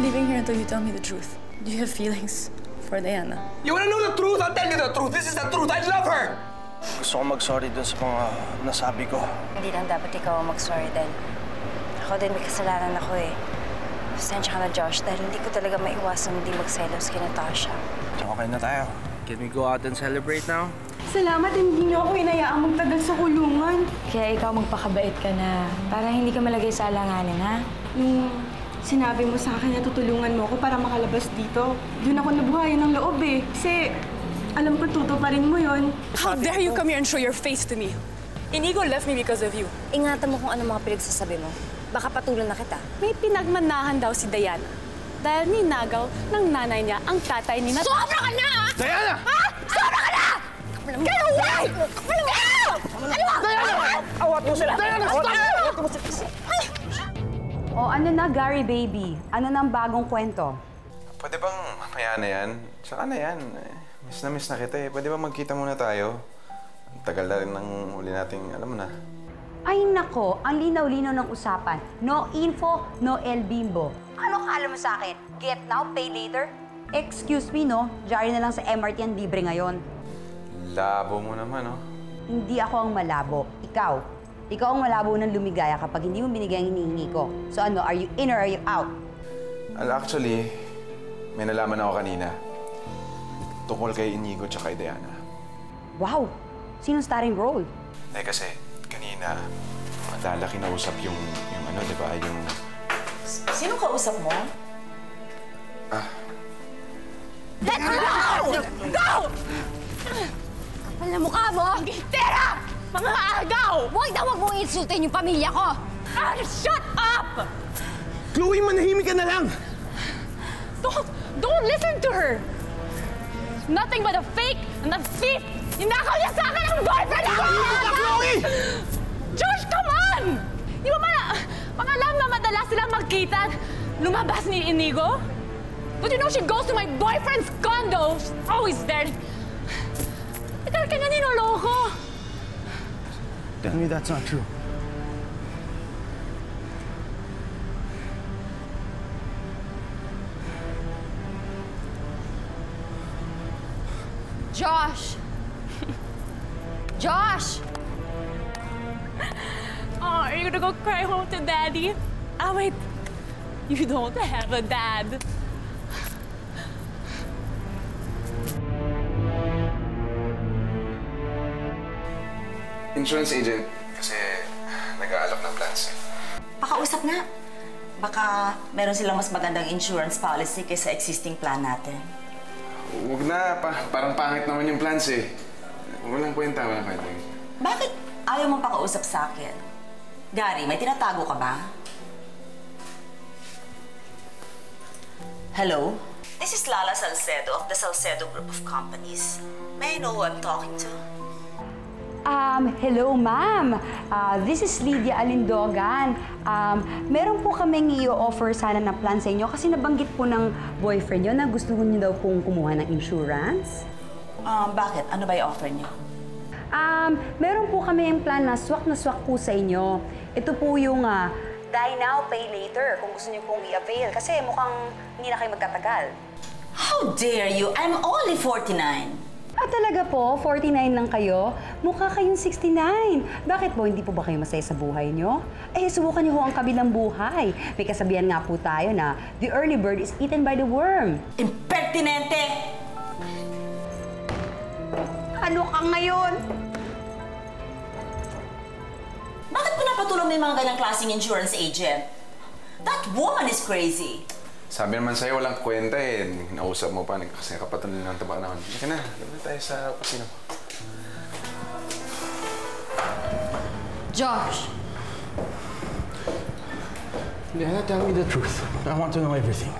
leaving here until you tell me the truth. Do you have feelings for Diana? You wanna know the truth? I'll tell you the truth. This is the truth. I love her! Gusto ko mag-sorry dun sa mga nasabi ko. Hindi lang dapat ikaw ang mag-sorry din. Ako din may kasalanan ako eh. Pasensya ka na, Josh, dahil hindi ko talaga maiwasan hindi magselos kay Natasha. Okay na tayo. Can we go out and celebrate now? Salamat, hindi niyo ako inayaang magtagal sa kulungan. Kaya ikaw magpakabait ka na, para hindi ka malagay sa alanganin, ha? Nung sinabi mo sa akin na tutulungan mo ako para makalabas dito, doon ako nabuhayan ng loob eh. Kasi alam ko tutuparin mo yon. How dare you come here and show your face to me? Inigo left me because of you. Ingatan mo kung ano mga pinagsasabi mo. Baka patulan na kita. May pinagmanahan daw si Diana. Dahil ninagaw ng nanay niya ang tatay ni Natasha. Sobra ka na! Diana! Ha? Sobra ka na! Get away! Diana! Awat mo sila! Diana, stop! O ano na, Gary baby? Ano na ang bagong kwento? Pwede bang mamaya na yan? Tsaka na yan. Miss na kita eh. Pwede ba magkita muna tayo? Ang tagal na rin ng huli nating, alam mo na. Ay nako, ang linaw-linaw ng usapan. No info, no El Bimbo. Ano kala mo sa akin? Get now, pay later? Excuse me, no? Diary na lang sa MRT ang libre ngayon. Labo mo naman, no? Hindi ako ang malabo. Ikaw. Ikaw ang malabo ng lumigaya kapag hindi mo binigay ang hinihingi ko. So ano, are you in or are you out? Actually, may nalaman ako kanina. Tungkol kay Inigo tsaka kay Diana. Wow! Sinong starring role? Kasi kanina, madala kinausap yung ano, di ba? Yung... Sino kausap mo? Let her go! Go! Kapal na mukha mo! Gitera! Mga agaw! Huwag na huwag mong insultin yung pamilya ko! Shut up! Chloe, manahimik ka na lang! Don't listen to her! Nothing but a fake and a thief! Ninakaw niya sa akin ang boyfriend ko! Chloe! George, come on! Di ba mga alam na madalas silang magkita? Lumabas ni Inigo? But you know she goes to my boyfriend's condo. She's always there. Ikaw ka nga ninoloko. Tell me that's not true. Josh! Josh! Oh, are you gonna go cry home to Daddy? Wait. You don't have a dad. Insurance agent, kasi nag-aalok ng plans. Pakausap nga. Baka meron silang mas magandang insurance policy kaysa existing plan natin. Huwag na, parang pangit naman yung plans eh. Walang kwenta. Bakit ayaw mong pakausap sa akin? Gary, may tinatago ka ba? Hello? This is Lala Salcedo of the Salcedo Group of Companies. May I know who I'm talking to? Hello, ma'am. This is Lydia Alindogan. Meron po kaming i-offer sana na plan sa inyo kasi nabanggit po ng boyfriend nyo na gusto niyo daw pong kumuha ng insurance. Bakit? Ano ba i-offer niyo? Meron po kami yung plan na swak po sa inyo. Ito po yung die now, pay later kung gusto niyo pong i-avail kasi mukhang hindi na kayo magkatagal. How dare you? I'm only 49. Talaga po? 49 lang kayo? Mukha kayong 69. Bakit po? Hindi po ba kayo masaya sa buhay nyo? Subukan niyo ho ang kabilang buhay. May kasabihan nga po tayo na, the early bird is eaten by the worm. Impertinente! Ano ka ngayon? Bakit pinapatulong mo yung mga ganyang klaseng insurance agent? That woman is crazy. Sabi naman sa'yo, walang kwenta eh. Nausap mo pa, kasi kapatuloy ng tabak naman. Sige na, laban tayo sa opisina. Josh! Diana, tell me the truth. I want to know everything.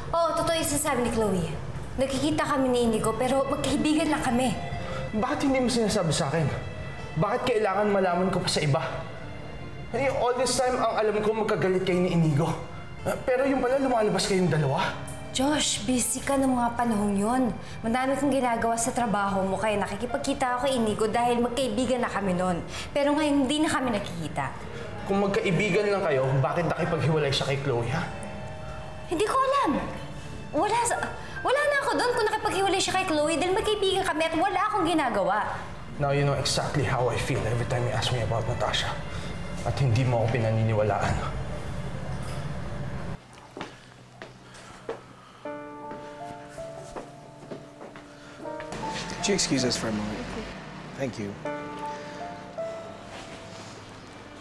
Oo, totoo yung sinasabi ni Chloe. Nagkikita kami ni Inigo, pero magkaibigan lang kami. Bakit hindi mo sinasabi sa akin? Bakit kailangan malaman ko pa sa iba? All this time, ang alam ko magkagalit kayo ni Inigo. Pero yung pala, lumalabas kayong dalawa? Josh, busy ka ng mga panahon yun. Madami kang ginagawa sa trabaho mo, kaya nakikipagkita ako kay Inigo dahil magkaibigan na kami noon. Pero ngayon, hindi na kami nakikita. Kung magkaibigan lang kayo, bakit nakipaghiwalay siya kay Chloe, ha? Hindi ko alam. Wala na ako doon kung nakipaghiwalay siya kay Chloe dahil magkaibigan kami at wala akong ginagawa. Now you know exactly how I feel every time you ask me about Natasha. At hindi mo ako pinaniniwalaan. Could you excuse us for a moment? Thank you.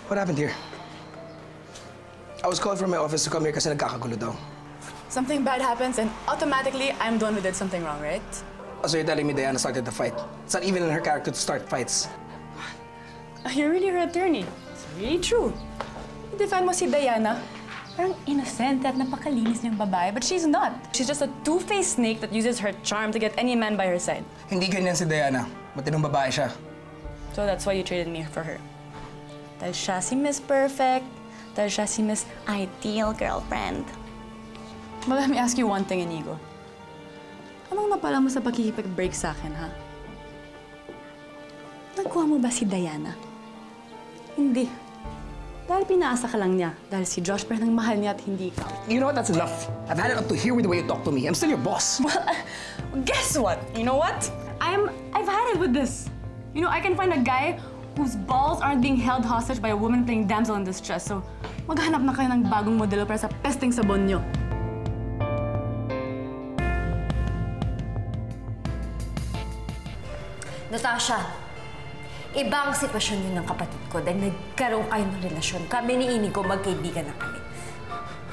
What happened here? I was called from my office to come here kasi nagkakagulo daw. Something bad happens and automatically I'm the one who did something wrong, right? Oh, so you're telling me Diana started the fight? It's not even in her character to start fights. You're really her attorney. It's really true. I-defend mo si Diana. Parang innocent at napakalinis niyang babae, but she's not. She's just a two-faced snake that uses her charm to get any man by her side. Hindi ganyan si Diana. Matinong babae siya. So that's why you traded me for her. Dahil siya si Miss Perfect. Dahil siya si Miss Ideal Girlfriend. But let me ask you one thing, Inigo. Anong napala mo sa pagkikipag-break sa akin, ha? Nagkuha mo ba si Diana? Hindi. Dahil pinaasa ka lang niya. Dahil si Josh parang mahal niya at hindi ikaw. You know what? That's enough. I've had it up to here with the way you talk to me. I'm still your boss. Well, guess what? You know what? I've had it with this. You know, I can find a guy whose balls aren't being held hostage by a woman playing damsel in distress. So, maghanap na kayo ng bagong modelo para sa pesting sabon niyo. Natasha, ibang sitwasyon yun ng kapatid ko dahil nagkaroon kayo ng relasyon. Kami ni Inigo, magkaibigan na kami.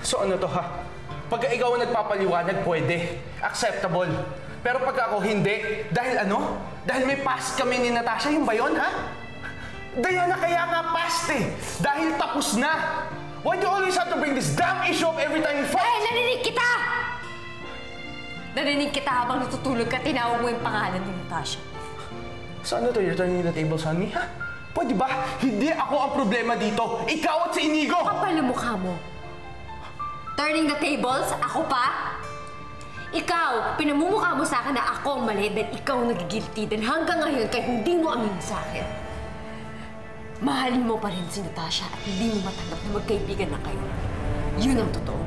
So ano to, ha? Pagka ikaw ang nagpapaliwanag, pwede. Acceptable. Pero pagka ako hindi, dahil ano? Dahil may past kami ni Natasha, yun ba yun, ha? Diana, kaya nga past eh. Dahil tapos na. Why do you always have to bring this damn issue up every time you fight? Dahil narinig kita! Narinig kita habang natutulog ka, tinawag mo yung pangalan ni Natasha. So ano to? You're turning the tables on me, ha? Pwede ba? Hindi ako ang problema dito. Ikaw at si Inigo! Kapal ang mukha mo. Turning the tables? Ako pa? Ikaw, pinamumukha mo sa akin na ako ang mali dahil ikaw ang nagigilty dahil hanggang ngayon kahit hindi mo amin sa akin. Mahalin mo pa rin si Natasha at hindi mo matanggap na magkaibigan na kayo. Yun ang totoo.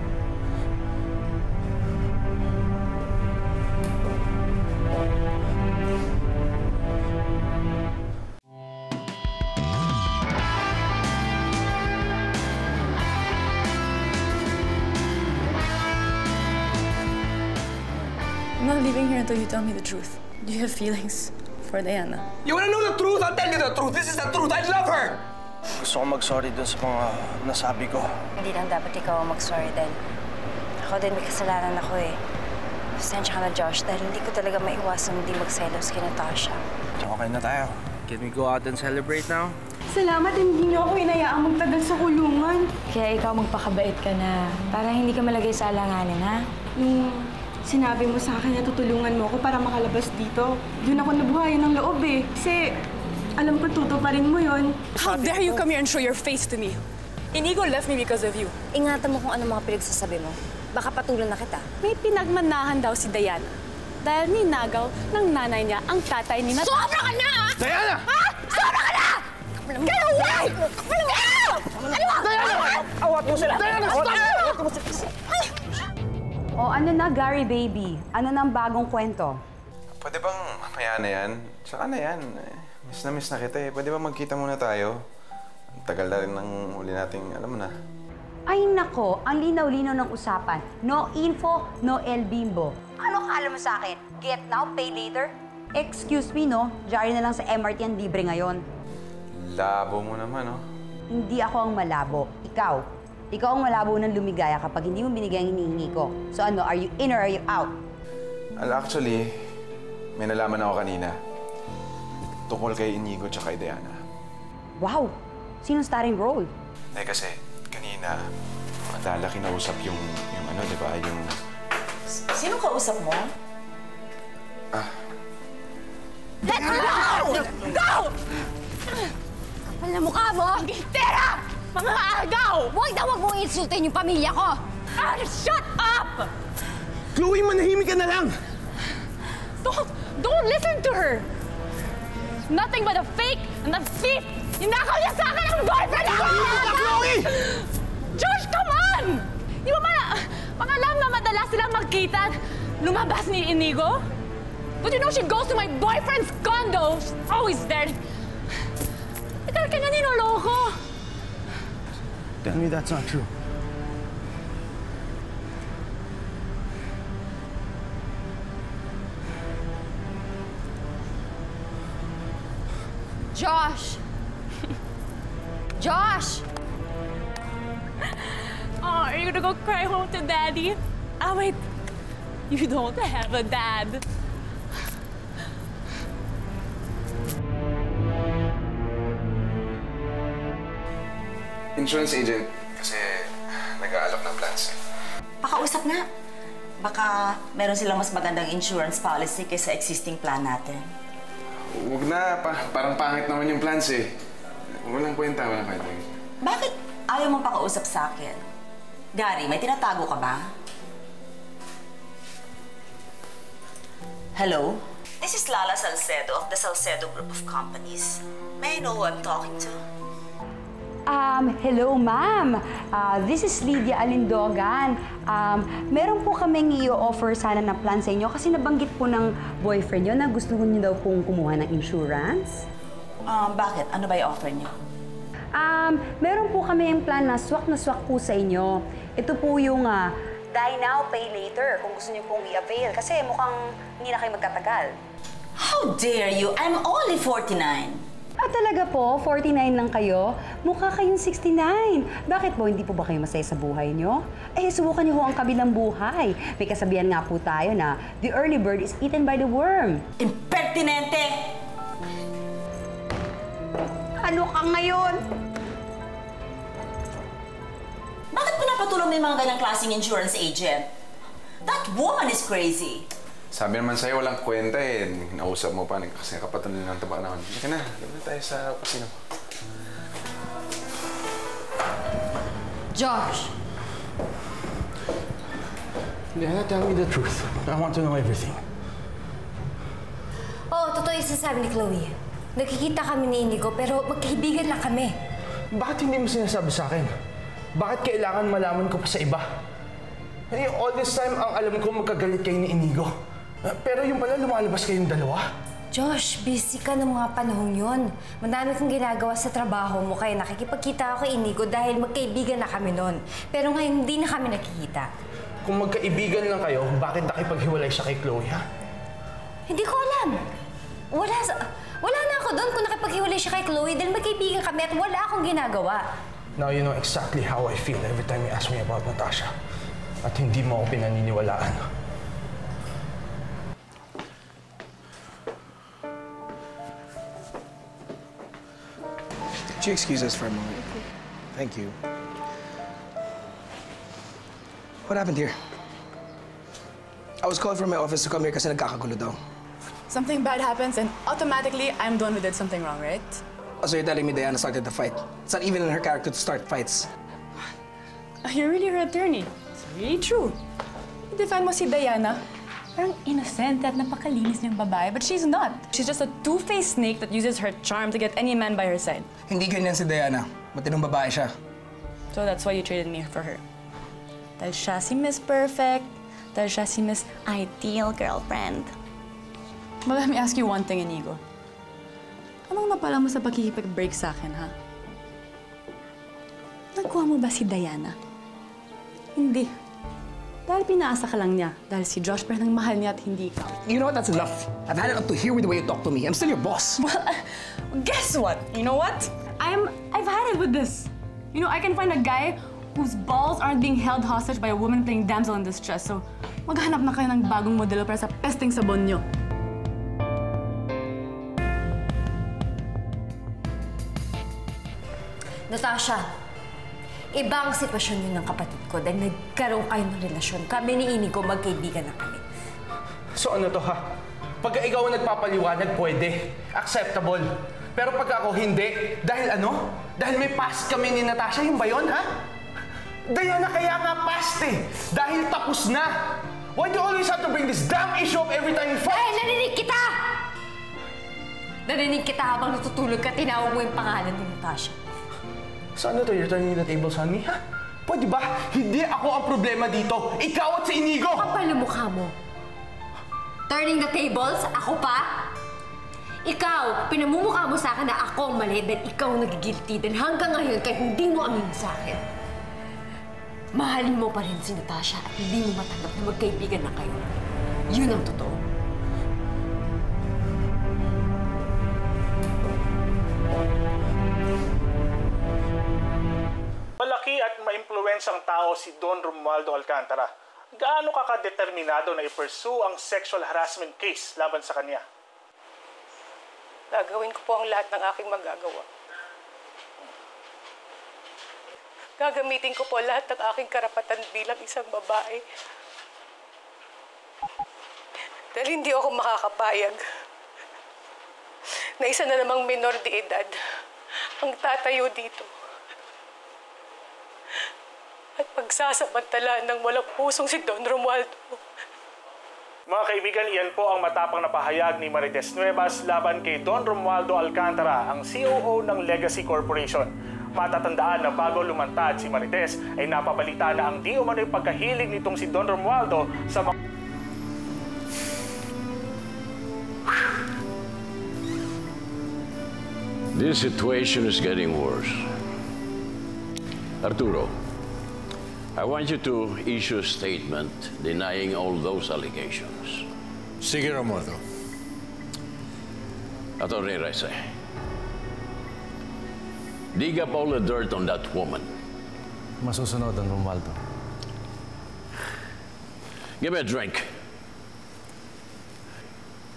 I'm not leaving here until you tell me the truth. Do you have feelings for Diana? You wanna know the truth? I'll tell you the truth. This is the truth. I love her! Gusto ko mag-sorry dun sa mga nasabi ko. Hindi lang dapat ikaw ang mag-sorry din. Ako din may kasalanan ako eh. Pasensya ka na, Josh, dahil hindi ko talaga maiwasan hindi magselos kay Natasha. Okay na tayo. Can we go out and celebrate now? Salamat, hindi niyo ako inayaang magtagal sa kulungan. Kaya ikaw magpakabait ka na para hindi ka malagay sa alanganin, ha? Nung sinabi mo sa akin na tutulungan mo ako para makalabas dito, doon ako nabuhayan ng loob eh. Kasi alam ko tutuparin mo yon. How dare you come here and show your face to me? Inigo left me because of you. Ingatan mo kung ano mga pinagsasabi mo. Baka patulan na kita. May pinagmanahan daw si Diana. Dahil ninagaw ng nanay niya ang tatay ni Natasha. Sobra ka na! Diana! Ha? Sobra ka na! Get away! Diana! Awat mo sila! Diana! Awat mo sila! O ano na, Gary baby? Ano na ang bagong kwento? Pwede bang mamaya na yan? Saka na yan. Miss na kita eh. Pwede ba magkita muna tayo? Ang tagal na rin ng huli nating, alam mo na. Ay nako, ang linaw-linaw ng usapan. No info, no El Bimbo. Ano kala mo sa akin? Get now, pay later? Excuse me, no? Diary na lang sa MRT ang libre ngayon. Labo mo naman, no? Hindi ako ang malabo. Ikaw. Ikaw ang malabo ng lumigaya kapag hindi mo binigay ang hinihingi ko. So ano, are you in or are you out? Actually, may nalaman ako kanina. Tungkol kay Inigo tsaka kay Diana. Wow! Sinong starring role? Kasi kanina, madala kinausap yung ano, di ba? Yung... Sino kausap mo? Let her go! Go! Kapal na mukha mo! Gitera! Mga agaw! Huwag mo insultin yung pamilya ko! Shut up! Chloe, manahimik ka na lang! Don't listen to her! Nothing but a fake and a thief Ninakaw niya sa akin ang boyfriend ko! Chloe! Josh, come on! Di ba mga alam na madalas silang magkita? Lumabas ni Inigo? Don't you know she goes to my boyfriend's condo? She's always there. Ikaw ka nga ninoloko. Tell me that's not true. Josh! Josh! Oh, are you gonna go cry home to Daddy? Ah, wait. You don't have a dad. Insurance agent, kasi nag-aalok ng plans. Pakausap nga. Baka meron silang mas magandang insurance policy kaysa existing plan natin. Huwag na, parang pangit naman yung plans eh. Walang kwenta. Bakit ayaw mong pakausap sa akin? Gary, may tinatago ka ba? Hello? This is Lala Salcedo of the Salcedo Group of Companies. May I know who I'm talking to? Hello, ma'am. This is Lydia Alindogan. Meron po kaming i-offer sana na plan sa inyo kasi nabanggit po ng boyfriend nyo na gusto niyo daw pong kumuha ng insurance. Bakit? Ano ba i-offer niyo? Meron po kami yung plan na swak po sa inyo. Ito po yung buy now, pay later kung gusto niyo pong i-avail kasi mukhang hindi na kayo magtatagal. How dare you? I'm only 49. Talaga po? 49 lang kayo? Mukha kayong 69. Bakit po? Hindi po ba kayo masaya sa buhay nyo? Subukan niyo ho ang kabilang buhay. May kasabihan nga po tayo na the early bird is eaten by the worm. Impertinente! Ano ka ngayon? Bakit pinapatulong mo yung mga ganyang klaseng insurance agent? That woman is crazy. Sabi naman sa'yo, walang kwenta eh. Nausap mo pa, kasi kapatuloy ng taba naman. Sige na, doon tayo sa kasino. Josh! Diana, tell me the truth. I want to know everything. Oo, totoo yung sinasabi ni Chloe. Nakikita kami ni Inigo, pero magkaibigan lang kami. Bakit hindi mo sinasabi sa akin? Bakit kailangan malaman ko pa sa iba? All this time, ang alam ko magkagalit kayo ni Inigo. Pero yung pala, lumalabas kayong dalawa. Josh, busy ka ng mga panahong yun. Madami kang ginagawa sa trabaho mo, kaya nakikipagkita ako kay Inigo dahil magkaibigan na kami noon. Pero ngayon, hindi na kami nakikita. Kung magkaibigan lang kayo, bakit nakipaghiwalay siya kay Chloe, ha? Hindi ko alam. Wala na ako doon kung nakipaghiwalay siya kay Chloe dahil magkaibigan kami at wala akong ginagawa. Now you know exactly how I feel every time you ask me about Natasha. At hindi mo ako pinaniniwalaan. Could you excuse us for a moment? Thank you. What happened here? I was called from my office to come here kasi nagkakagulo daw. Something bad happens and automatically I'm the one who did something wrong, right? So you're telling me Diana started the fight? It's not even in her character to start fights. You're really her attorney. It's really true. I-defend mo si Diana. Parang innocent at napakalinis niyang babae, but she's not. She's just a two-faced snake that uses her charm to get any man by her side. Hindi ganyan si Diana. Matinong babae siya. So that's why you traded me for her. Dahil siya si Miss Perfect. Dahil siya si Miss Ideal Girlfriend. But let me ask you one thing, Inigo. Anong napala mo sa pagkikipag-break sa akin, ha? Nagkuha mo ba si Diana? Hindi. Dahil pinaasa ka lang niya. Dahil si Josh pero nang mahal niya at hindi ikaw. You know what? That's enough. I've had it up to here with the way you talk to me. I'm still your boss. Well, guess what? You know what? I've had it with this. You know, I can find a guy whose balls aren't being held hostage by a woman playing damsel in distress. So, maghanap na kayo ng bagong modelo para sa pesting sabon niyo. Natasha, iba ang sitwasyon yun ng kapatid ko dahil nagkaroon kayo ng relasyon. Kami ni Inigo, magkaibigan na kami. So ano to, ha? Pagka ikaw ang nagpapaliwanag, pwede. Acceptable. Pero pagka ako hindi, dahil ano? Dahil may past kami ni Natasha, yung ba yun, ha? Diana, kaya nga past eh. Dahil tapos na. Why do you always have to bring this damn issue up every time you fight? Dahil narinig kita! Narinig kita habang natutulog ka, tinawag mo yung pangalan ni Natasha. Saan na to? You're turning the tables on me, ha? Pwede ba? Hindi ako ang problema dito. Ikaw at si Inigo! Kapal na mukha mo. Turning the tables? Ako pa? Ikaw, pinamumukha mo sa akin na ako ang mali dahil ikaw ang nagigilty din hanggang ngayon kahit hindi mo amin sa akin. Mahalin mo pa rin si Natasha at hindi mo matanggap na magkaibigan na kayo. Yun ang totoo. Malaki at maimpluwensyang tao si Don Romualdo Alcantara. Gaano ka kadeterminado na i-pursue ang sexual harassment case laban sa kanya? Gagawin ko po ang lahat ng aking magagawa. Gagamitin ko po lahat ng aking karapatan bilang isang babae. Dahil hindi ako makakapayag na isa na namang minor de edad ang tatayo dito. At pagsasamantalaan ng walang pusong si Don Romualdo. Mga kaibigan, iyan po ang matapang na pahayag ni Marites Nuevas laban kay Don Romualdo Alcantara, ang COO ng Legacy Corporation. Matatandaan na bago lumantad si Marites ay napabalita na ang di umano'y pagkahilig nitong si Don Romualdo sa mga... This situation is getting worse. Arturo, I want you to issue a statement denying all those allegations. Sige, Romualdo. Attorney Reyes, dig up all the dirt on that woman. Masusunod ang Romualdo. Give me a drink.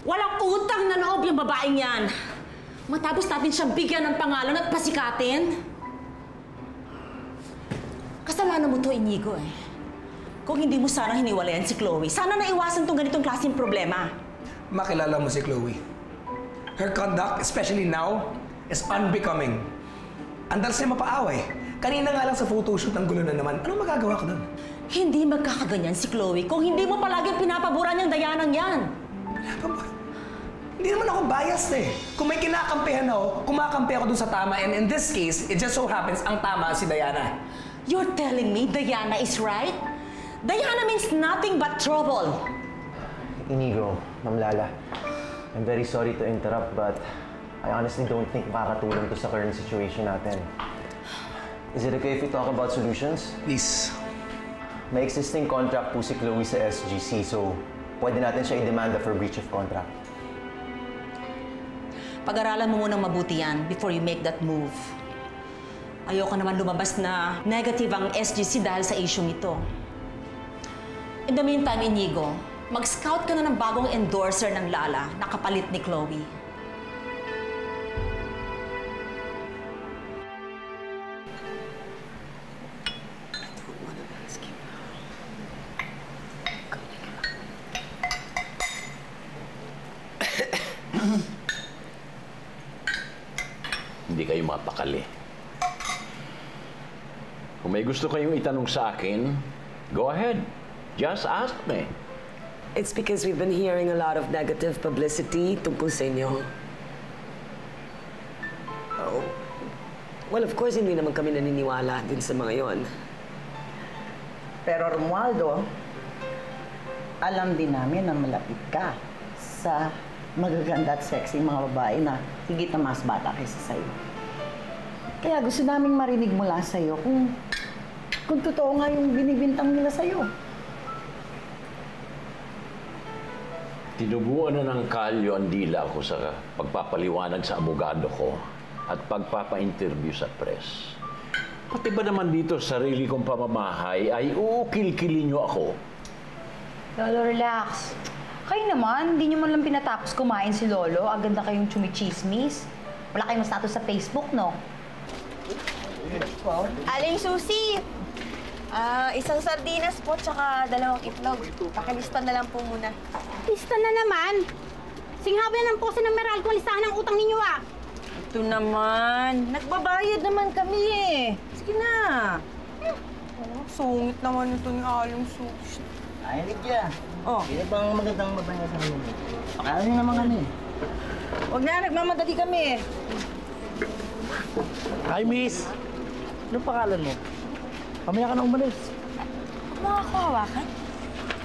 Walang utang na loob yung babaeng yan. Matapos natin siyang bigyan ng pangalan at pasikatin. Kasalanan mo to, Inigo eh. Kung hindi mo sana hiniwalayan si Chloe, sana naiwasan tong ganitong klaseng problema. Makilala mo si Chloe. Her conduct, especially now, is unbecoming. Andal siya mapaaway. Kanina nga lang sa photoshoot ng gulo na naman. Anong magagawa ko doon? Hindi magkakaganyan si Chloe kung hindi mo palaging pinapaboran yung Dayanang yan. Hindi naman ako biased eh. Kung may kinakampihan ako, kumakampi ako dun sa tama. And in this case, it just so happens ang tama si Diana. You're telling me Diana is right? Diana means nothing but trouble. Inigo, Ma'am Lala, I'm very sorry to interrupt but I honestly don't think makakatulong to sa current situation natin. Is it okay if we talk about solutions? Please. May existing contract po si Chloe sa SGC so pwede natin siya i-demanda for breach of contract. Pag-aralan mo munang mabuti yan before you make that move. Ayoko naman lumabas na negative ang SGC dahil sa issue ito. In the meantime, Inigo, mag-scout ka na ng bagong endorser ng Lala na kapalit ni Chloe. Hindi kayo mapakali. Kung may gusto kayong itanong sa akin, go ahead. Just ask me. It's because we've been hearing a lot of negative publicity tungkol sa inyo. Oh. Well, of course, hindi naman kami naniniwala din sa mga yon. Pero Romualdo, alam din namin na malapit ka sa magaganda at sexy mga babae na higit na mas bata kaysa sa'yo. Kaya gusto naming marinig mula sa'yo kung totoo nga yung binibintang nila sa'yo. Tinubuan na ng kalyo ang dila ko sa pagpapaliwanag sa abogado ko at pagpapa-interview sa press. Pati ba naman dito sa sarili kong pamamahay ay uukil-kilin niyo ako? Lolo, relax. Kayo naman, hindi niyo man lang pinatapos kumain si Lolo. Agad na kayong chumichismis. Wala kayong status sa Facebook, no? Aling Susi! Isang sardinas po, tsaka 2 itlog. Pakilista na lang po muna. Lista na naman! Singhabi na po si ng Meral kung listahan ng utang ninyo, ah! Ito naman. Nagbabayad naman kami eh. Sige na. Sungit naman ito ni Aling Susi. Ay, Lydia. Oh. Hindi bang magandang babae sa mga? Pakala niyo naman kami. Huwag na, nagmamadali kami eh. Hi, miss. Anong pangalan mo? Mamaya ka na umalis. Huwag mo ako hawakan.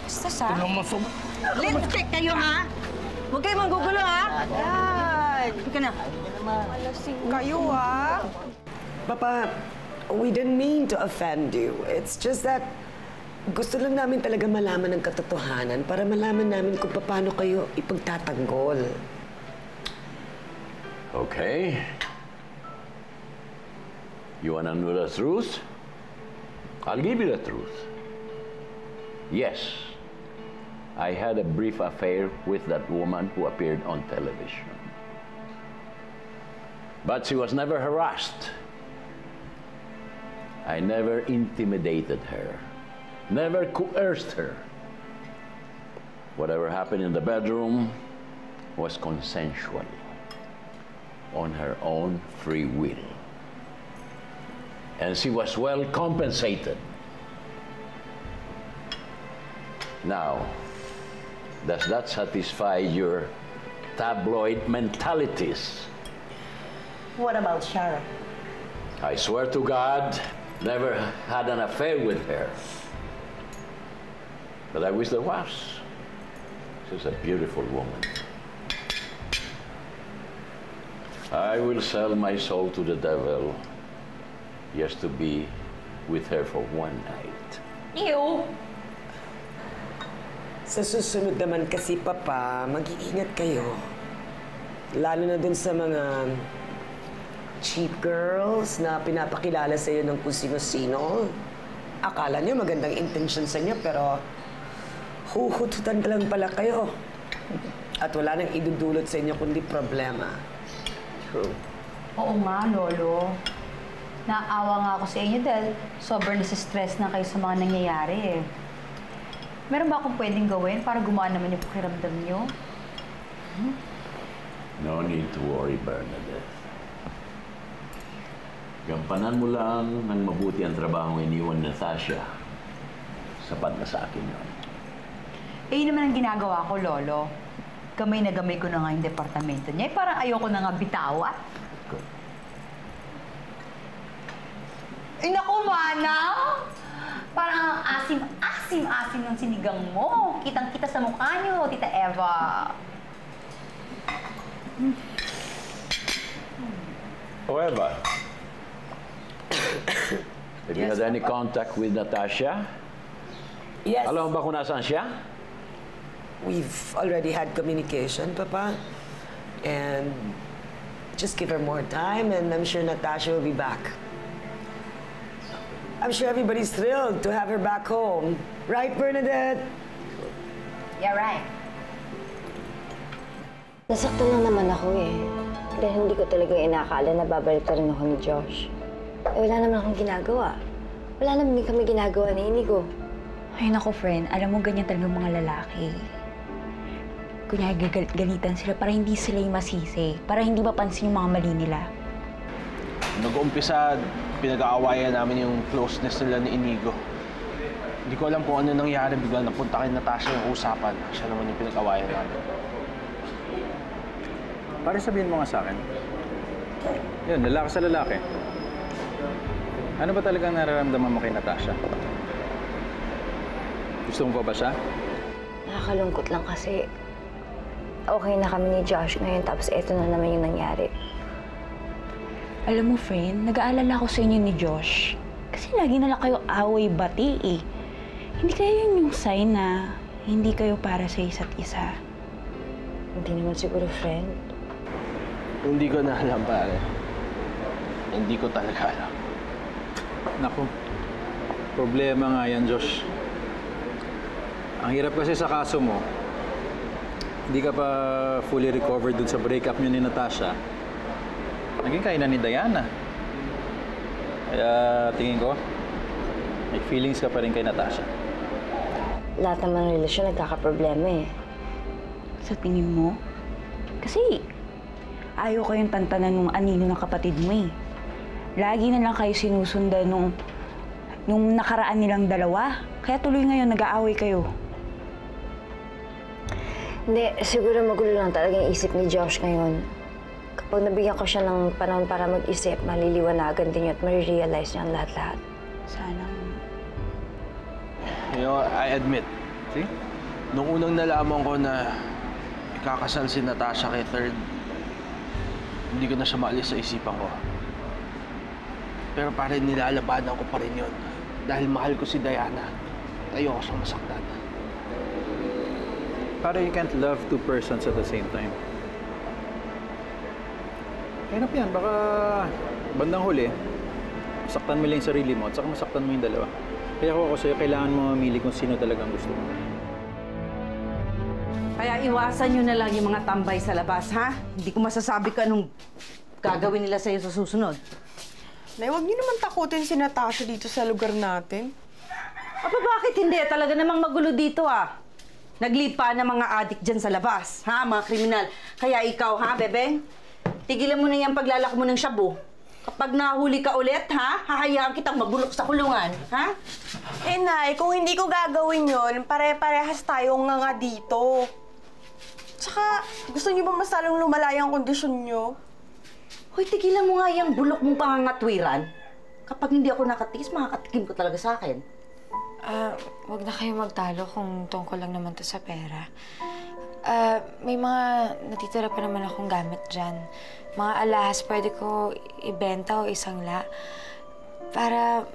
Basta sa... Let's check kayo, ha? Huwag kayo manggugulo, ha? Yan. Hindi ka na. Malasing kayo, ha? Papa, we didn't mean to offend you. It's just that gusto lang namin talaga malaman ang katotohanan para malaman namin kung paano kayo ipagtatanggol. Okay. You wanna know the truth? I'll give you the truth. Yes, I had a brief affair with that woman who appeared on television. But she was never harassed. I never intimidated her, never coerced her. Whatever happened in the bedroom was consensual, on her own free will. And she was well compensated. Now, does that satisfy your tabloid mentalities? What about Sharon? I swear to God, never had an affair with her. But I wish there was. She's a beautiful woman. I will sell my soul to the devil just to be with her for one night. Ew! Sa susunod naman kasi, Papa, mag-iingat kayo. Lalo na dun sa mga cheap girls na pinapakilala sa'yo ng kung sino-sino. Akala niyo magandang intention sa inyo, pero huhututan ka lang pala kayo. At wala nang idudulot sa inyo kundi problema. True. Oo nga, Lolo. Naawa nga ako sa inyo dahil sobrang nasistress na kayo sa mga nangyayari eh. Meron ba akong pwedeng gawin para gumaan naman yung pakiramdam niyo? No need to worry, Bernadette. Gampanan mo lang ng mabuti ang trabahong iniwan ni Natasha. Sapat na sa akin yun. Eh, yun naman ang ginagawa ko, Lolo. Gamay na gamay ko na nga yung departamento niya. Eh, parang ayoko na nga bitawan. Ay, naku, Manang! Parang ang asim-asim ng sinigang mo. Kitang-kita sa mukha niyo, Tita Eva. However, have you had any contact with Natasha? Yes. Alam mo ba kung nasaan siya? We've already had communication, Papa. And just give her more time and I'm sure Natasha will be back. I'm sure everybody's thrilled to have her back home. Right, Bernadette? Yeah, right. Nasaktan lang naman ako eh. Dahil hindi ko talaga inakala na babalik rin ako ni Josh. Eh, wala naman akong ginagawa. Wala naman din kami ginagawa ni Inigo. Ay, naku, friend. Alam mo, ganyan talaga mga lalaki. Kunyari, galitan sila para hindi sila yung masisi. Para hindi mapansin yung mga mali nila. Nag-uumpisa, pinag-aawayan namin yung closeness nila ni Inigo. Hindi ko alam kung ano nangyari, bigla napunta kay Natasha yung usapan. Siya naman yung pinag-aawayan namin. Pare, sabihin mo nga sa akin. Yun, lalaki sa lalaki. Ano ba talagang nararamdaman mo kay Natasha? Gusto mo pa ba siya? Nakakalungkot lang kasi okay na kami ni Josh ngayon tapos eto na naman yung nangyari. Alam mo, friend, nag-aalala ako sa inyo ni Josh. Kasi lagi na lang kayo away-bati eh. Hindi kayo yun yung sign na hindi kayo para sa isa't isa. Hindi naman siguro, friend. Hindi ko na alam, pare. Hindi ko talaga alam. Naku, problema nga yan, Josh. Ang hirap kasi sa kaso mo, hindi ka pa fully recovered dun sa breakup niyo ni Natasha. Naging kainan ni Diana. Kaya tingin ko, may feelings ka pa rin kay Natasha. Lahat naman ng relasyon nagkakaproblema eh. Sa tingin mo? Kasi ayaw kayong tantanan nung anino ng kapatid mo eh. Lagi na lang kayo sinusundan nung nakaraan nilang dalawa. Kaya tuloy ngayon nag-aaway kayo. Hindi, siguro magulo lang talaga yung isip ni Josh ngayon. Kapag nabigyan ko siya ng panahon para mag-isip, maliliwanagan din yun at marirealize niya ang lahat-lahat. Sana. You know, I admit, see? Nung unang nalaman ko na ikakasal si Natasha kay Third, hindi ko na siya maalis sa isipan ko. Pero parang nilalabanan ko pa rin yun. Dahil mahal ko si Diana at ayoko siyang masaktan. Para you can't love two persons at the same time. Kaya yan, baka bandang huli, masaktan mo lang yung sarili mo at saka masaktan mo yung dalawa. Kaya ako sa'yo, kailangan mo mamili kung sino talagang gusto mo. Kaya iwasan nyo na lang yung mga tambay sa labas, ha? Hindi ko masasabi kung anong gagawin nila sa'yo sa susunod. Nay, huwag niyo naman takutin si Natasha dito sa lugar natin. Aba, bakit hindi? Talaga namang magulo dito, ah. Naglipa ng mga adik dyan sa labas, ha? Mga kriminal. Kaya ikaw, ha, Bebeng? Tigilan mo na yung paglalak mo ng shabu. Kapag nahuli ka ulit, ha? Hahayaan kitang mabulok sa kulungan, ha? Eh, Nay, kung hindi ko gagawin yon, pare-parehas tayong nga dito. Tsaka, gusto niyo ba mas lalong lumala yung kondisyon niyo? Hoy, tigilan mo nga yung bulok mong pangangatwiran. Kapag hindi ako nakatiis, makakatikim ko talaga sa akin. Wag na kayo magtalo kung tungkol lang naman to sa pera. May mga natitira pa naman akong gamit dyan. Mga alahas pwede ko ibenta o isangla para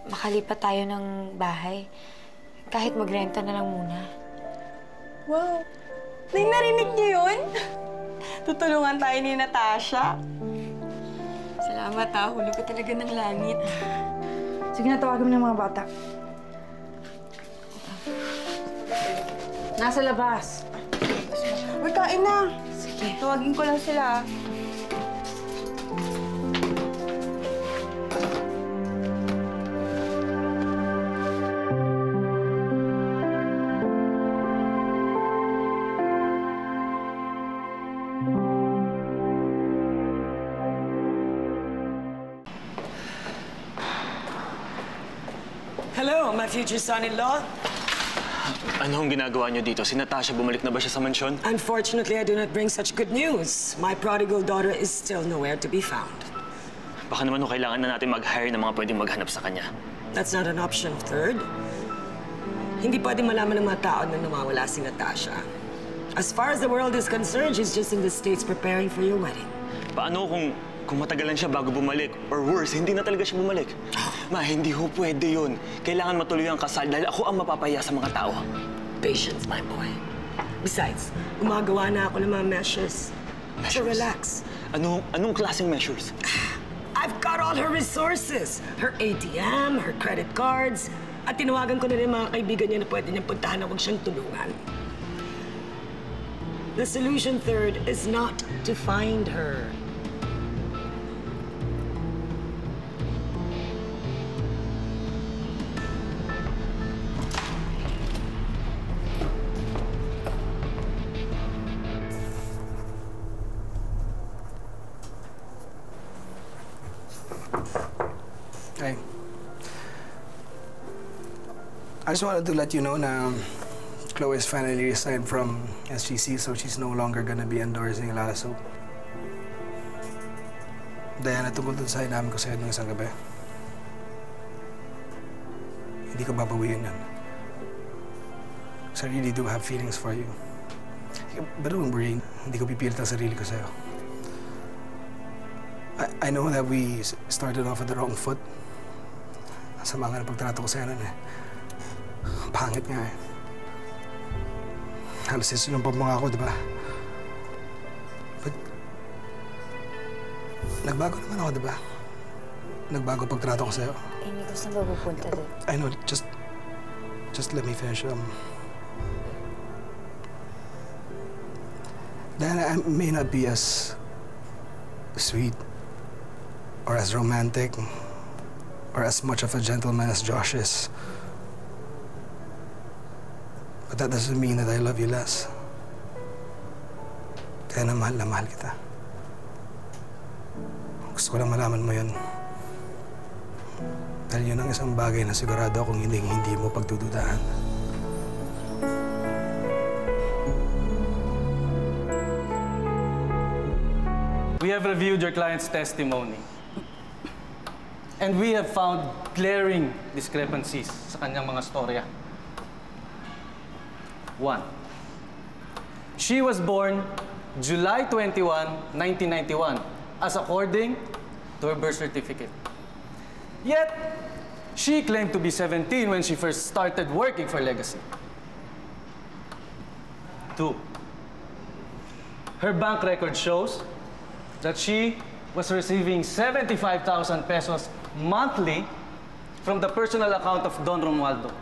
makalipat tayo ng bahay. Kahit magrenta na lang muna. Wow! Nay, narinig niyo yun? Tutulungan tayo ni Natasha. Salamat ha, huli ko talaga ng langit. Sige na, tawagin mo ng mga bata. Nasa labas. Uy, kain na. Sige. Tawagin ko lang sila. Hello, my future son-in-law. Ano ang ginagawa niyo dito? Si Natasha, bumalik na ba siya sa mansyon? Unfortunately, I do not bring such good news. My prodigal daughter is still nowhere to be found. Baka naman kailangan na natin mag-hire ng mga pwedeng maghanap sa kanya. That's not an option, Third. Hindi pwede malaman ng mga tao na nawawala si Natasha. As far as the world is concerned, she's just in the States preparing for your wedding. Paano kung matagalan siya bago bumalik? Or worse, hindi na talaga siya bumalik? Ma, hindi ho pwede yun. Kailangan matuloy ang kasal dahil ako ang mapapaya sa mga tao. Patience, my boy. Besides, gumagawa na ako ng mga measures. To relax. Anong klaseng measures? I've got all her resources. Her ATM, her credit cards. At tinawagan ko na rin mga kaibigan niya na pwede niyang puntahan na huwag siyang tulungan. The solution, Third, is not to find her. Hi. I just wanted to let you know na Chloe is finally resigned from SGC, so she's no longer gonna be endorsing Lala Soap. Diana, tungkol dun sa inamin ko sa'yo nung isang gabi. Hindi ko babawiin yan. So I really do have feelings for you. But don't worry, hindi ko pipilit ang sarili ko sa'yo. I know that we started off at the wrong foot. Sama nga ng pagtrato ko sa'yo nun eh. Pangit nga eh. Halos sinumpap mo nga ako, di ba? But nagbago naman ako, di ba? Nagbago pagtrato ko sa'yo. Hindi ko saan ba pupunta doon? I know, just let me finish. Diana, I may not be as sweet or as romantic or as much of a gentleman as Josh is. But that doesn't mean that I love you less. Kaya na mahal kita. Gusto ko lang malaman mo yun. Dahil yun ang isang bagay na sigurado akong hindi mo pagdududahan. We have reviewed your client's testimony. And we have found glaring discrepancies sa kanyang mga storya. 1. She was born July 21, 1991, as according to her birth certificate. Yet, she claimed to be 17 when she first started working for Legacy. 2. Her bank record shows that she was receiving 75,000 pesos monthly from the personal account of Don Romualdo.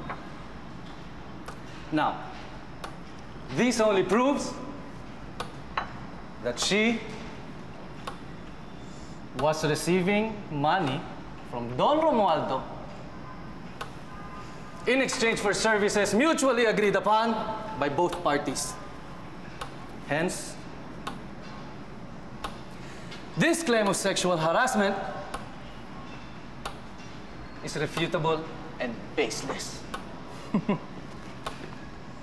Now, this only proves that she was receiving money from Don Romualdo in exchange for services mutually agreed upon by both parties. Hence, this claim of sexual harassment is refutable and baseless.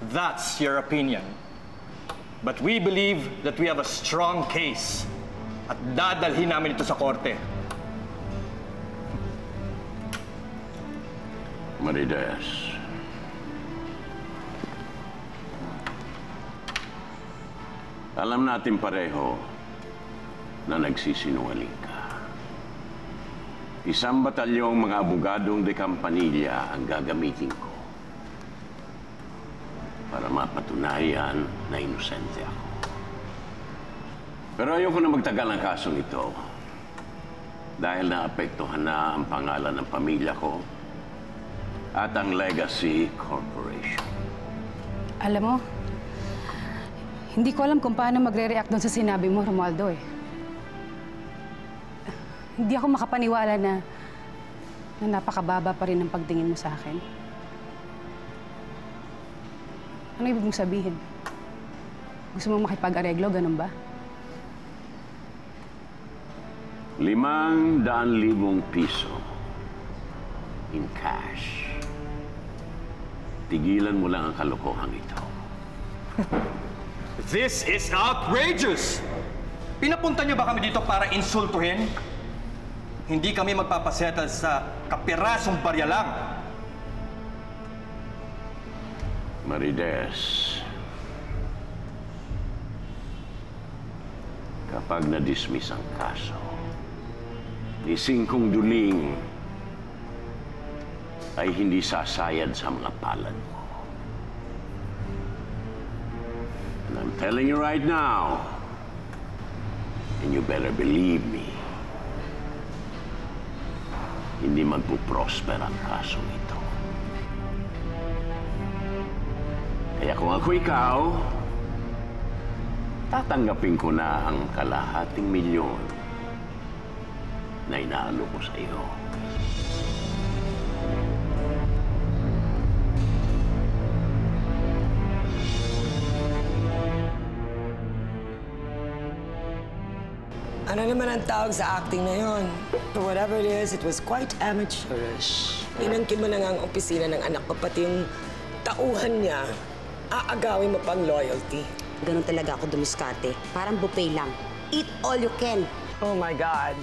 That's your opinion. But we believe that we have a strong case at dadalhin namin ito sa korte. Marites. Alam natin pareho na nagsisinungaling ka. Isang batalyong mga abogadong de Campanilla ang gagamitin ko para mapatunayan na inosente ako. Pero ayoko na magtagal ang kasong ito dahil naapektuhan na ang pangalan ng pamilya ko at ang Legacy Corporation. Alam mo, hindi ko alam kung paano magre-react doon sa sinabi mo, Romualdo eh. Hindi ako makapaniwala na napakababa pa rin ang pagtingin mo sa akin. Ano ibig mong sabihin? Gusto mong makipag-areglo, ganun ba? 500,000 piso in cash. Tigilan mo lang ang kalokohan ito. This is outrageous! Pinapunta niyo ba kami dito para insultuhin? Hindi kami magpapasettle sa kapirasong barya lang. Marites, kapag na-dismiss ang kaso, ni Singkong Duling ay hindi sasayad sa mga palad mo. And I'm telling you right now, and you better believe me, hindi magpuprosper ang kasong ito. Kaya kung ako ikaw, tatanggapin ko na ang kalahating milyon na inaalo ko sa iyo. Ano naman ang tawag sa acting na yon? But whatever it is, it was quite amateurish. Inangkin mo na nga ang opisina ng anak ko, pati yung tauhan niya, aagawin mo pang loyalty. Ganun talaga ako dumiskarte. Parang buffet lang. Eat all you can. Oh my God.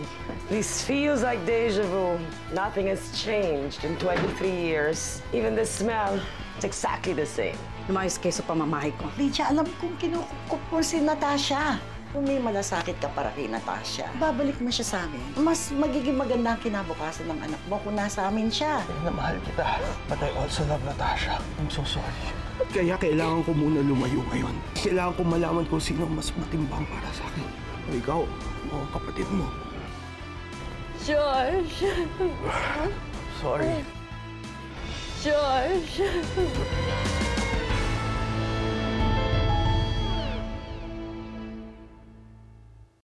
This feels like deja vu. Nothing has changed in 23 years. Even the smell, it's exactly the same. Lumayos kayo sa pamamahay ko. Lydia, alam kong kinukup mo si Natasha. Kung may malasakit ka para kay Natasha, babalik mo siya sa amin. Mas magiging maganda ang kinabukasan ng anak mo kung nasa amin siya. Na mahal kita, but I also love Natasha. I'm so sorry. Kaya kailangan ko muna lumayo ngayon. Kailangan ko malaman kung sino mas matimbang para sa akin. O ikaw, o ang kapatid mo. George! Sorry. George!